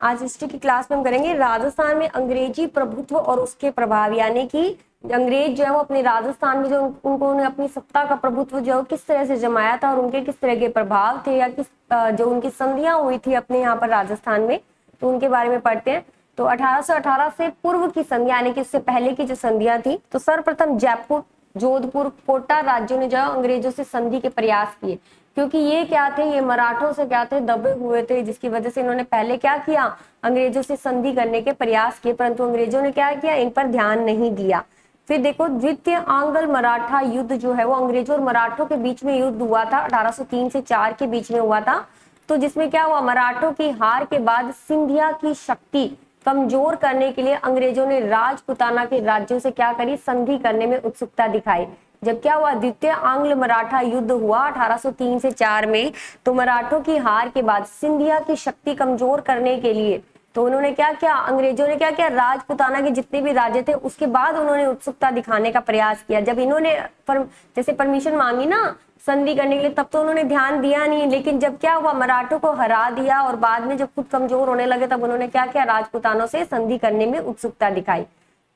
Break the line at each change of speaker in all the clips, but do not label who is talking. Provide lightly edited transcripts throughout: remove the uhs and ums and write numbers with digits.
आज हिस्ट्री की क्लास में हम करेंगे राजस्थान में अंग्रेजी प्रभुत्व और उसके प्रभाव, यानी कि अंग्रेज जो है वो अपने राजस्थान में जो उन्होंने अपनी सत्ता का प्रभुत्व जो किस तरह से जमाया था और उनके किस तरह के प्रभाव थे, या किस जो उनकी संधियां हुई थी अपने यहाँ पर राजस्थान में, तो उनके बारे में पढ़ते हैं। तो 1818 से पूर्व की संधियां, यानी कि उससे पहले की जो संधियां थी, तो सर्वप्रथम जयपुर, जोधपुर, कोटा राज्यों ने जो अंग्रेजों से संधि के प्रयास किए, क्योंकि ये क्या थे, ये मराठों से क्या थे, दबे हुए थे, जिसकी वजह से इन्होंने पहले क्या किया, अंग्रेजों से संधि करने के प्रयास किए, परंतु अंग्रेजों ने क्या किया, इन पर ध्यान नहीं दिया। फिर देखो द्वितीय आंग्ल मराठा युद्ध जो है वो अंग्रेजों और मराठों के बीच में युद्ध हुआ था, 1803 से 4 के बीच में हुआ था। तो जिसमें क्या हुआ, मराठों की हार के बाद सिंधिया की शक्ति कमजोर करने के लिए अंग्रेजों ने राजपुताना के राज्यों से क्या करी, संधि करने में उत्सुकता दिखाई। जब क्या हुआ, द्वितीय आंग्ल मराठा युद्ध हुआ 1803 से 4 में, तो मराठों की हार के बाद सिंधिया की शक्ति कमजोर करने के लिए तो उन्होंने क्या किया, अंग्रेजों ने क्या किया, राजपुताना के जितने भी राज्य थे उसके बाद उन्होंने उत्सुकता दिखाने का प्रयास किया। जब इन्होंने जैसे परमिशन मांगी ना संधि करने के लिए, तब तो उन्होंने ध्यान दिया नहीं, लेकिन जब क्या हुआ, मराठों को हरा दिया और बाद में जब खुद कमजोर होने लगे, तब उन्होंने क्या किया, राजपुतानों से संधि करने में उत्सुकता दिखाई।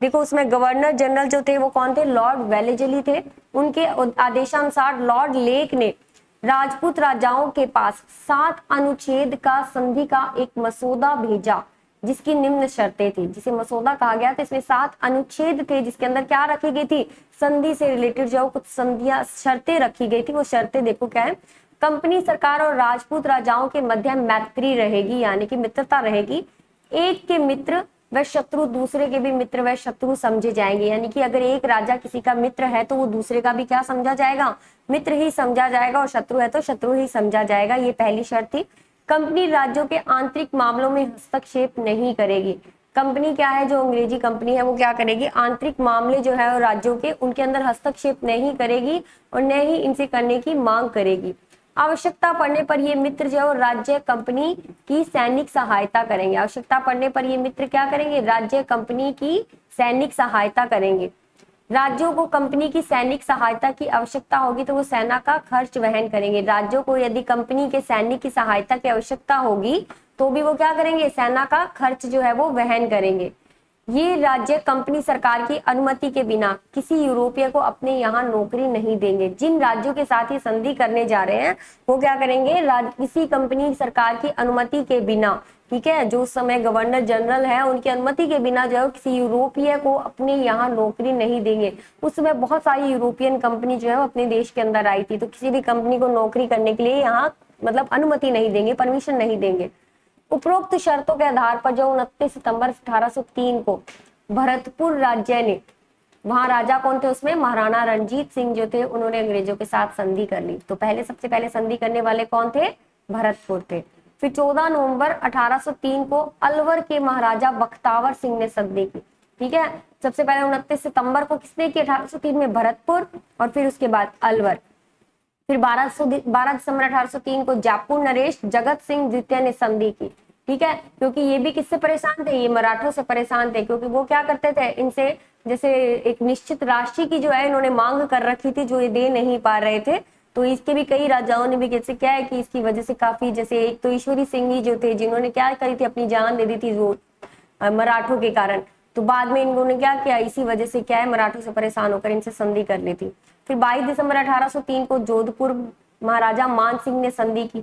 देखो उसमें गवर्नर जनरल जो थे वो कौन थे, लॉर्ड वेलेजली थे। उनके आदेशानुसार लॉर्ड लेक ने राजपूत राजाओं के पास 7 अनुच्छेद का संधि का एक मसौदा भेजा, जिसकी निम्न शर्तें थी। जिसे मसौदा कहा गया था, इसमें 7 अनुच्छेद थे, जिसके अंदर क्या रखी गई थी, संधि से रिलेटेड जो कुछ संधियां शर्तें रखी गई थी। वो शर्तें देखो क्या है, कंपनी सरकार और राजपूत राजाओं के मध्य मैत्री रहेगी, यानी कि मित्रता रहेगी। एक के मित्र व शत्रु दूसरे के भी मित्र व शत्रु समझे जाएंगे, यानी कि अगर एक राजा किसी का मित्र है तो वो दूसरे का भी क्या समझा जाएगा, मित्र ही समझा जाएगा, और शत्रु है तो शत्रु ही समझा जाएगा। ये पहली शर्त थी। कंपनी राज्यों के आंतरिक मामलों में हस्तक्षेप नहीं करेगी। कंपनी क्या है, जो अंग्रेजी कंपनी है वो क्या करेगी, आंतरिक मामले जो है राज्यों के, उनके अंदर हस्तक्षेप नहीं करेगी और न ही इनसे करने की मांग करेगी। आवश्यकता पड़ने पर ये मित्र जो है राज्य कंपनी की सैनिक सहायता करेंगे। आवश्यकता पड़ने पर ये मित्र क्या करेंगे, राज्य कंपनी की सैनिक सहायता करेंगे। राज्यों को कंपनी की सैनिक सहायता की आवश्यकता होगी तो वो सेना का खर्च वहन करेंगे। राज्यों को यदि कंपनी के सैनिक की सहायता की आवश्यकता होगी तो भी वो क्या करेंगे, सेना का खर्च जो है वो वहन करेंगे। ये राज्य कंपनी सरकार की अनुमति के बिना किसी यूरोपीय को अपने यहाँ नौकरी नहीं देंगे। जिन राज्यों के साथ ये संधि करने जा रहे हैं वो क्या करेंगे, किसी कंपनी सरकार की अनुमति के बिना, ठीक है, जो उस समय गवर्नर जनरल है उनकी अनुमति के बिना जो है किसी यूरोपीय को अपने यहाँ नौकरी नहीं देंगे। उस समय बहुत सारी यूरोपियन कंपनी जो है अपने देश के अंदर आई थी, तो किसी भी कंपनी को नौकरी करने के लिए यहाँ मतलब अनुमति नहीं देंगे, परमिशन नहीं देंगे। उपरोक्त शर्तों के आधार पर जो 29 सितंबर 1803 को भरतपुर राज्य ने, वहां राजा कौन थे उसमें, महाराणा रणजीत सिंह जो थे, उन्होंने अंग्रेजों के साथ संधि कर ली। तो पहले सबसे पहले संधि करने वाले कौन थे, भरतपुर थे। फिर 14 नवंबर 1803 को अलवर के महाराजा बख्तावर सिंह ने संधि की, ठीक है। सबसे पहले 29 सितंबर को किसने की, 1803 में भरतपुर, और फिर उसके बाद अलवर। फिर 12 दिसंबर 1803 को जयपुर नरेश जगत सिंह द्वितीय ने संधि की, ठीक है। क्योंकि ये भी किससे परेशान थे, ये मराठों से परेशान थे, क्योंकि वो क्या करते थे, इनसे जैसे एक निश्चित राशि की जो है इन्होंने मांग कर रखी थी, जो ये दे नहीं पा रहे थे। तो इसके भी कई राजाओं ने भी कैसे क्या है कि इसकी वजह से काफी, जैसे एक तो ईश्वरी सिंह ही जो थे, जिन्होंने क्या करी थी, अपनी जान दे दी थी जो मराठों के कारण। तो बाद में इन्होंने क्या किया, इसी वजह से क्या है, मराठों से परेशान होकर इनसे संधि कर ली थी। फिर 22 दिसंबर 1803 को जोधपुर महाराजा मान सिंह ने संधि की।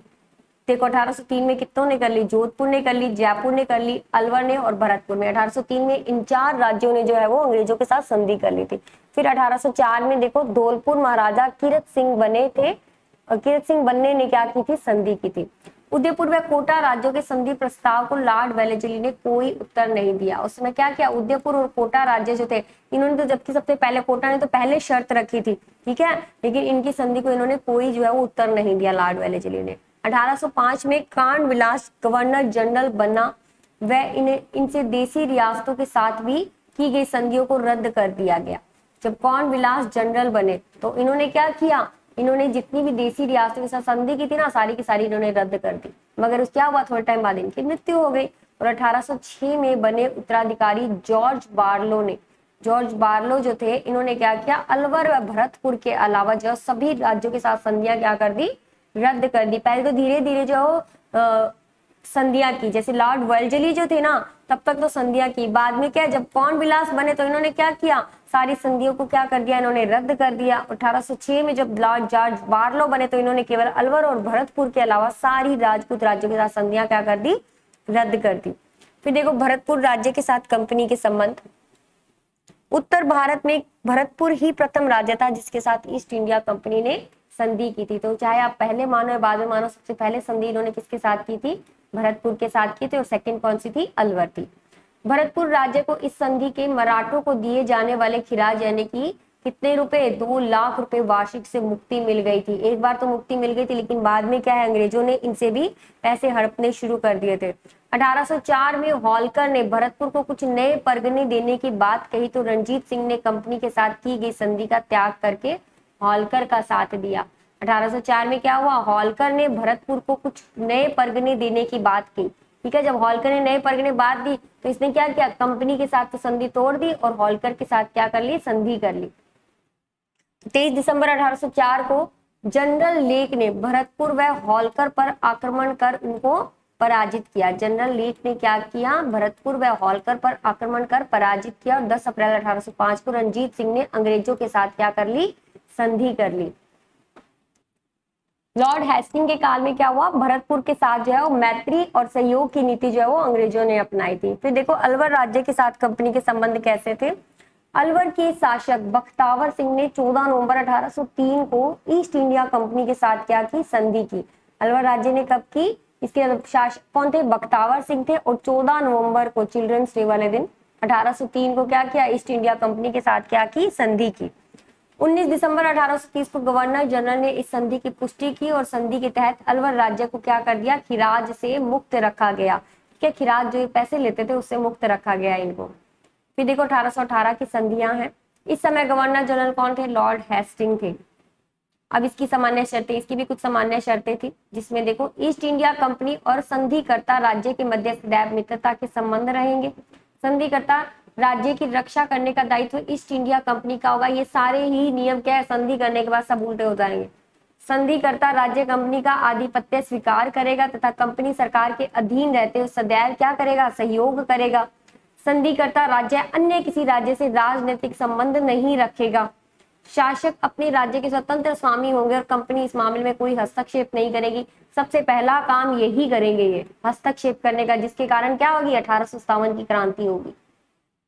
देखो 1803 में कितनों ने कर ली, जोधपुर ने कर ली, जयपुर ने कर ली, अलवर ने और भरतपुर में। 1803 में इन 4 राज्यों ने जो है वो अंग्रेजों के साथ संधि कर ली थी। फिर 1804 में देखो धौलपुर महाराजा किरत सिंह बने थे, और किरत सिंह बनने ने क्या की थी, संधि की थी। उदयपुर व कोटा राज्यों के संधि प्रस्ताव को लॉर्ड वेलेजली ने कोई उत्तर नहीं दिया। उसमें क्या किया, उदयपुर और कोटा राज्य जो थे, इन्होंने तो, जबकि सबसे पहले कोटा ने तो पहले शर्त रखी थी, ठीक है, लेकिन इनकी संधि को इन्होंने कोई जो है वो उत्तर नहीं दिया लॉर्ड वेलेजली ने। 1805 में कांड विलास गवर्नर जनरल बना व इनसे देसी रियासतों के साथ भी की गई संधियों को रद्द कर दिया गया। जब कौन विलास जनरल बने तो इन्होंने क्या किया, इन्होंने जितनी भी देसी रियासतों के साथ संधि की थी ना, सारी की सारी इन्होंने रद्द कर दी। मगर उस क्या हुआ, थोड़े टाइम बाद इनकी मृत्यु हो गई। और 1806 में बने उत्तराधिकारी जॉर्ज बार्लो जो थे, इन्होंने क्या किया, अलवर व भरतपुर के अलावा जो सभी राज्यों के साथ संधियां क्या कर दी, रद्द कर दी। पहले तो धीरे धीरे जो संधियां की। जैसे लॉर्ड वेल्जली जो थे ना, तब तक तो संधियां की, बाद में क्या, जब कॉर्नवालिस बने तो इन्होंने क्या किया, सारी संधियों को क्या कर दिया, इन्होंने रद्द कर दिया। 1806 में जब लॉर्ड जॉर्ज बार्लो बने तो इन्होंने केवल अलवर और भरतपुर के अलावा सारी राजपूत राज्यों के साथ संधियां क्या कर दी, रद्द कर दी। फिर देखो भरतपुर राज्य के साथ कंपनी के संबंध। उत्तर भारत में भरतपुर ही प्रथम राज्य था जिसके साथ ईस्ट इंडिया कंपनी ने संधि की थी। तो चाहे आप पहले मानो या बाद में मानो, सबसे पहले संधि इन्होंने किसके साथ की थी, भरतपुर के साथ की थी। और सेकंड कौन सी थी, अलवर थी। भरतपुर राज्य को इस संधि के मराठों को दिए जाने वाले खिराज यानी कि कितने रुपए, 2 लाख रुपए वार्षिक से मुक्ति मिल गई थी। एक बार तो मुक्ति मिल गई थी, लेकिन बाद में क्या है, अंग्रेजों ने इनसे भी पैसे हड़पने शुरू कर दिए थे। 1804 में होलकर ने भरतपुर को कुछ नए परगने देने की बात कही तो रणजीत सिंह ने कंपनी के साथ की गई संधि का त्याग करके होलकर का साथ दिया। 1804 में क्या हुआ, होलकर ने भरतपुर को कुछ नए परगने देने की बात की। ठीक है, जब होलकर ने नए परगने बात दी तो इसने क्या किया, कंपनी के साथ तो संधि तोड़ दी और होलकर के साथ क्या कर ली, संधि कर ली। 23 दिसंबर 1804 को जनरल लेक ने भरतपुर व होलकर पर आक्रमण कर उनको पराजित किया। जनरल लेक ने क्या किया, भरतपुर व होलकर पर आक्रमण कर पराजित किया। और 10 अप्रैल 1805 को रणजीत सिंह ने अंग्रेजों के साथ क्या कर ली, संधि कर ली। लॉर्ड हेस्टिंग के काल में क्या हुआ, भरतपुर के साथ जो है वो मैत्री और सहयोग की नीति जो है वो अंग्रेजों ने अपनाई थी। फिर देखो अलवर राज्य के साथ कंपनी के संबंध कैसे थे। अलवर के शासक बख्तावर सिंह ने 14 नवंबर 1803 को ईस्ट इंडिया कंपनी के साथ क्या की, संधि की। अलवर राज्य ने कब की, इसके शासक कौन थे, बख्तावर सिंह थे। और 14 नवंबर को चिल्ड्रंस डे वाले दिन 1803 को क्या किया, ईस्ट इंडिया कंपनी के साथ क्या की, संधि की। 19 दिसंबर 1830 को गवर्नर जनरल ने इस संधि की पुष्टि की और संधि के तहत अलवर राज्य को क्या कर दिया, खिराज से मुक्त रखा गया। ठीक है, खिराज जो पैसे लेते थे उससे मुक्त रखा गया इनको। फिर देखो 1818 की संधियां हैं। इस समय गवर्नर जनरल कौन थे, लॉर्ड हेस्टिंग थे। अब इसकी सामान्य शर्तें, इसकी भी कुछ सामान्य शर्तें थी, जिसमें देखो ईस्ट इंडिया कंपनी और संधिकर्ता राज्य के मध्य सदैव मित्रता के संबंध रहेंगे। संधिकर्ता राज्य की रक्षा करने का दायित्व ईस्ट इंडिया कंपनी का होगा। ये सारे ही नियम क्या है, संधि करने के बाद सब उल्टे हो जाएंगे। संधिकर्ता राज्य कंपनी का आधिपत्य स्वीकार करेगा तथा कंपनी सरकार के अधीन रहते हुए सदैव क्या करेगा, सहयोग करेगा। संधिकर्ता राज्य अन्य किसी राज्य से राजनीतिक संबंध नहीं रखेगा। शासक अपने राज्य के स्वतंत्र स्वामी होंगे और कंपनी इस मामले में कोई हस्तक्षेप नहीं करेगी। सबसे पहला काम यही करेंगे ये, हस्तक्षेप करने का, जिसके कारण क्या होगी, 1857 की क्रांति होगी।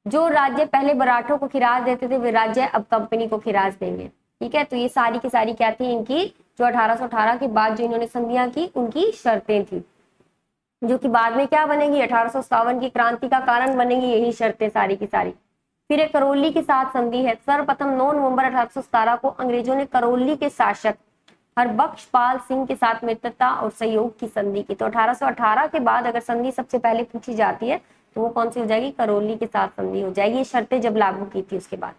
जो राज्य पहले मराठों को खिराज देते थे वे राज्य अब कंपनी को खिराज देंगे। ठीक है, तो ये सारी की सारी क्या थी, इनकी जो 1818 के बाद जो इन्होंने संधियां की उनकी शर्तें थी, जो कि बाद में क्या बनेगी, 1857 की क्रांति का कारण बनेगी यही शर्तें सारी की सारी। फिर एक करौली के साथ संधि है। सर्वप्रथम 9 नवंबर 1817 को अंग्रेजों ने करौली के शासक हरबख्शपाल सिंह के साथ मित्रता और सहयोग की संधि की। तो 1818 के बाद अगर संधि सबसे पहले पूछी जाती है तो वो कौन सी हो जाएगी, करौली के साथ संधि हो जाएगी। ये शर्तें जब लागू की थी उसके बाद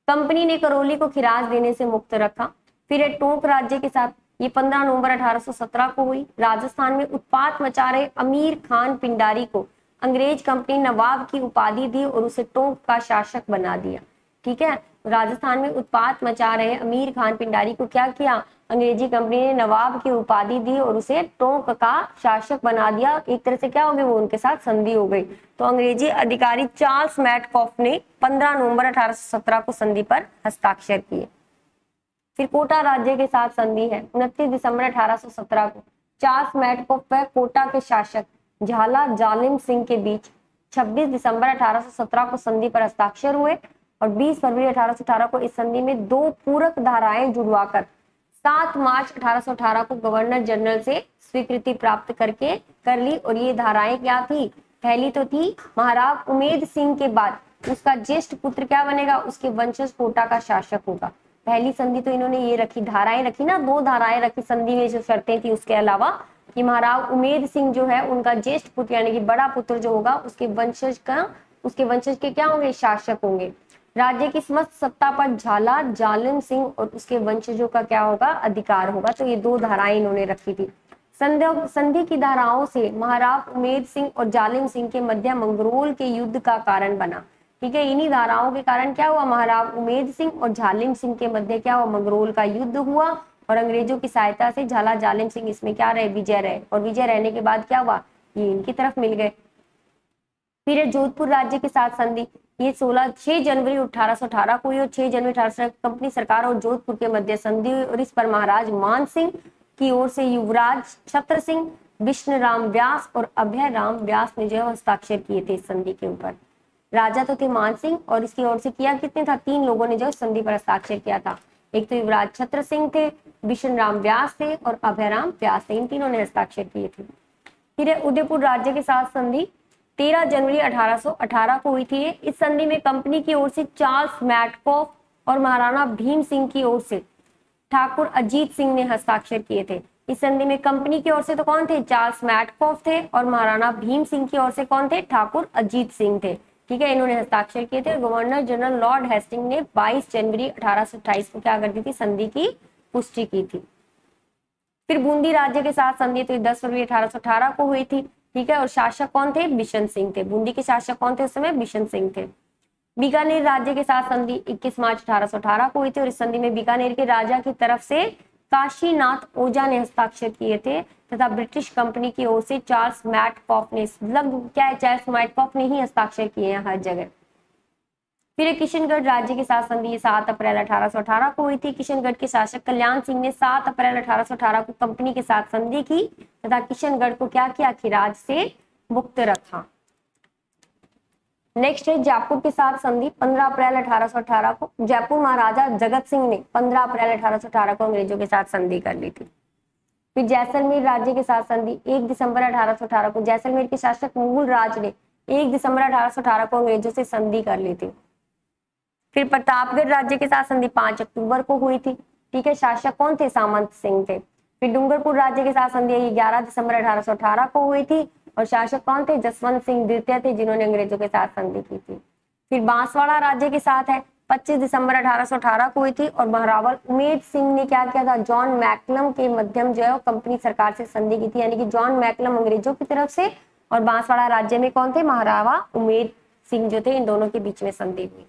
कंपनी ने करौली को खिराज देने से मुक्त रखा। फिर एक टोंक राज्य के साथ, ये 15 नवंबर 1817 को हुई। राजस्थान में उत्पात मचा रहे अमीर खान पिंडारी को अंग्रेज कंपनी नवाब की उपाधि दी और उसे टोंक का शासक बना दिया। ठीक है, राजस्थान में उत्पात मचा रहे अमीर खान पिंडारी को क्या किया, अंग्रेजी कंपनी ने नवाब की उपाधि दी और उसे टोंक का शासक बना दिया। एक तरह से क्या हो गया, वो उनके साथ संधि हो गई। तो अंग्रेजी अधिकारी चार्ल्स मैटकॉफ ने 15 नवंबर 1817 को संधि पर हस्ताक्षर किए। फिर कोटा राज्य के साथ संधि है। 29 दिसंबर 1817 को चार्ल्स मैटकॉफ व कोटा के शासक झाला जालिम सिंह के बीच 26 दिसंबर 1817 को संधि पर हस्ताक्षर हुए और 20 फरवरी 1818 को इस संधि में 2 पूरक धाराएं जुड़वाकर 7 मार्च 1818 को गवर्नर जनरल से स्वीकृति प्राप्त करके कर ली। और ये धाराएं क्या थी, पहली तो थी महाराज उमेद सिंह के बाद उसका ज्येष्ठ पुत्र क्या बनेगा, उसके वंशज कोटा का शासक होगा। पहली संधि तो इन्होंने ये रखी, धाराएं रखी ना, 2 धाराएं रखी संधि में जो शर्तें थी उसके अलावा, कि महाराज उमेद सिंह जो है उनका ज्येष्ठ पुत्र यानी कि बड़ा पुत्र जो होगा उसके वंशज के क्या होंगे, शासक होंगे। राज्य की समस्त सत्ता पर झाला जालिम सिंह और उसके वंशजों का क्या होगा, अधिकार होगा। तो ये 2 धाराएं इन्होंने रखी थी। संधि की धाराओं से महाराज उमेद सिंह और जालिम सिंह के मध्य मंगरोल के युद्ध का कारण बना। ठीक है, इन्हीं धाराओं के कारण क्या हुआ, महाराज उमेद सिंह और जालिम सिंह के मध्य क्या हुआ, मंगरोल का युद्ध हुआ और अंग्रेजों की सहायता से झाला जालिम सिंह इसमें क्या रहे, विजय रहे। और विजय रहने के बाद क्या हुआ, ये इनकी तरफ मिल गए। फिर है जोधपुर राज्य के साथ संधि, ये 6 जनवरी 1818 को हुई और 6 जनवरी 1800 कंपनी सरकार और जोधपुर के मध्य संधि हुई और इस पर महाराज मान सिंह की ओर से युवराज छत्र सिंह, विष्णु राम व्यास और अभय राम व्यास ने जो है हस्ताक्षर किए थे इस संधि के ऊपर। राजा तो थे मान सिंह और इसकी ओर से किया कितने था, 3 लोगों ने जो संधि पर हस्ताक्षर किया था। एक तो युवराज छत्र सिंह थे, विष्णु राम व्यास थे और अभय राम व्यास थे, इन तीनों ने हस्ताक्षर किए थे। फिर उदयपुर राज्य के साथ संधि 13 जनवरी 1818 को हुई थी। इस संधि में कंपनी की ओर से चार्ल्स मैटकॉफ और महाराणा भीम सिंह की ओर से ठाकुर अजीत सिंह ने हस्ताक्षर किए थे। इस संधि में कंपनी की ओर से तो कौन थे, चार्ल्स मैटकॉफ थे और महाराणा भीम सिंह की ओर से कौन थे, ठाकुर अजीत सिंह थे। ठीक है, इन्होंने हस्ताक्षर किए थे। गवर्नर जनरल लॉर्ड हेस्टिंग ने 22 जनवरी 1828 को क्या कर दी थी, संधि की पुष्टि की थी। फिर बूंदी राज्य के साथ संधि तो 10 फरवरी 1818 को हुई थी। ठीक है, और शासक कौन थे, बिशन सिंह थे। बूंदी के शासक कौन थे उस समय, बिशन सिंह थे। बीकानेर राज्य के साथ संधि 21 मार्च 1818 को हुई थी और इस संधि में बीकानेर के राजा की तरफ से काशीनाथ ओझा ने हस्ताक्षर किए थे तथा ब्रिटिश कंपनी की ओर से चार्ल्स मैटकॉफ ने, लगभग क्या है, चार्ल्स मैटकॉफ ने ही हस्ताक्षर किए हैं हर जगह। फिर किशनगढ़ राज्य के साथ संधि 7 अप्रैल 1818 को हुई थी। किशनगढ़ के शासक कल्याण सिंह ने 7 अप्रैल 1818 को कंपनी के साथ संधि की तथा किशनगढ़ को क्या किया, खिराज से मुक्त रखा। नेक्स्ट है जयपुर के साथ संधि 15 अप्रैल 1818 को। जयपुर महाराजा जगत सिंह ने 15 अप्रैल 1818 को अंग्रेजों के साथ संधि कर ली थी। फिर जैसलमेर राज्य के साथ संधि 1 दिसंबर 1818 को। जैसलमेर के शासक मुगल राज ने 1 दिसंबर 1818 को अंग्रेजों से संधि कर ली थी। फिर प्रतापगढ़ राज्य के साथ संधि 5 अक्टूबर को हुई थी। ठीक है, शासक कौन थे, सामंत सिंह थे। फिर डूंगरपुर राज्य के साथ संधि 11 दिसंबर 1818 को हुई थी और शासक कौन थे, जसवंत सिंह द्वितीय थे, जिन्होंने अंग्रेजों के साथ संधि की थी। फिर बांसवाड़ा राज्य के साथ है 25 दिसंबर 1818 को हुई थी और महारावल उमेद सिंह ने क्या किया था, जॉन मैकलम के मध्यम जो है कंपनी सरकार से संधि की थी, यानी कि जॉन मैकलम अंग्रेजों की तरफ से और बांसवाड़ा राज्य में कौन थे, महारावा उमेद सिंह जो थे, इन दोनों के बीच में संधि हुई।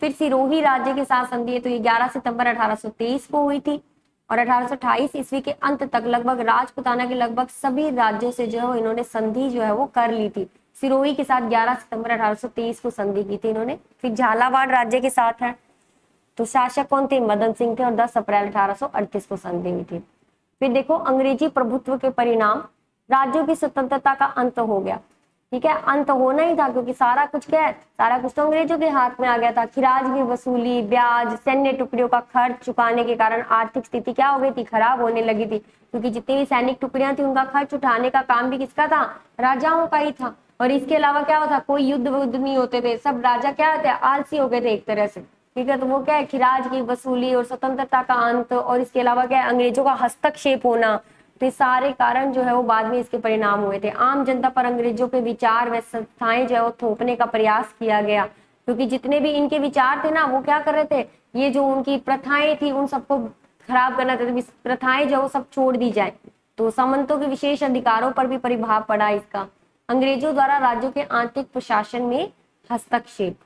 फिर सिरोही राज्य के साथ संधि है तो ये 11 सितंबर 1823 को हुई थी और 1828 ईस्वी के अंत तक लगभग राजपुताना के लगभग सभी राज्यों से जो है इन्होंने संधि जो है वो कर ली थी। सिरोही के साथ 11 सितंबर 1823 को संधि की थी इन्होंने। फिर झालावाड़ राज्य के साथ है तो शासक कौन थे, मदन सिंह थे और 10 अप्रैल 1838 को संधि हुई थी। फिर देखो अंग्रेजी प्रभुत्व के परिणाम, राज्यों की स्वतंत्रता का अंत हो गया। ठीक है, अंत होना ही था क्योंकि सारा कुछ क्या है, सारा कुछ तो अंग्रेजों के हाथ में आ गया था। खिराज की वसूली, ब्याज, सैन्य टुकड़ियों का खर्च चुकाने के कारण आर्थिक स्थिति क्या हो गई थी, खराब होने लगी थी, क्योंकि जितनी भी सैनिक टुकड़ियां थी उनका खर्च उठाने का काम भी किसका था, राजाओं का ही था। और इसके अलावा क्या होता, कोई युद्ध वुद्ध नहीं होते थे, सब राजा क्या होते, आलसी हो गए थे एक तरह से। ठीक है, तो वो क्या है, खिराज की वसूली और स्वतंत्रता का अंत और इसके अलावा क्या है, अंग्रेजों का हस्तक्षेप होना, तो सारे कारण जो है वो बाद में इसके परिणाम हुए थे। आम जनता पर अंग्रेजों के विचार व संस्थाएं जो है वो थोपने का प्रयास किया गया, क्योंकि जितने भी इनके विचार थे ना वो क्या कर रहे थे, ये जो उनकी प्रथाएं थी उन सबको खराब करना था, प्रथाएं जो वो सब छोड़ दी जाए। तो सामंतों के विशेष अधिकारों पर भी प्रभाव पड़ा इसका। अंग्रेजों द्वारा राज्यों के आंतरिक प्रशासन में हस्तक्षेप,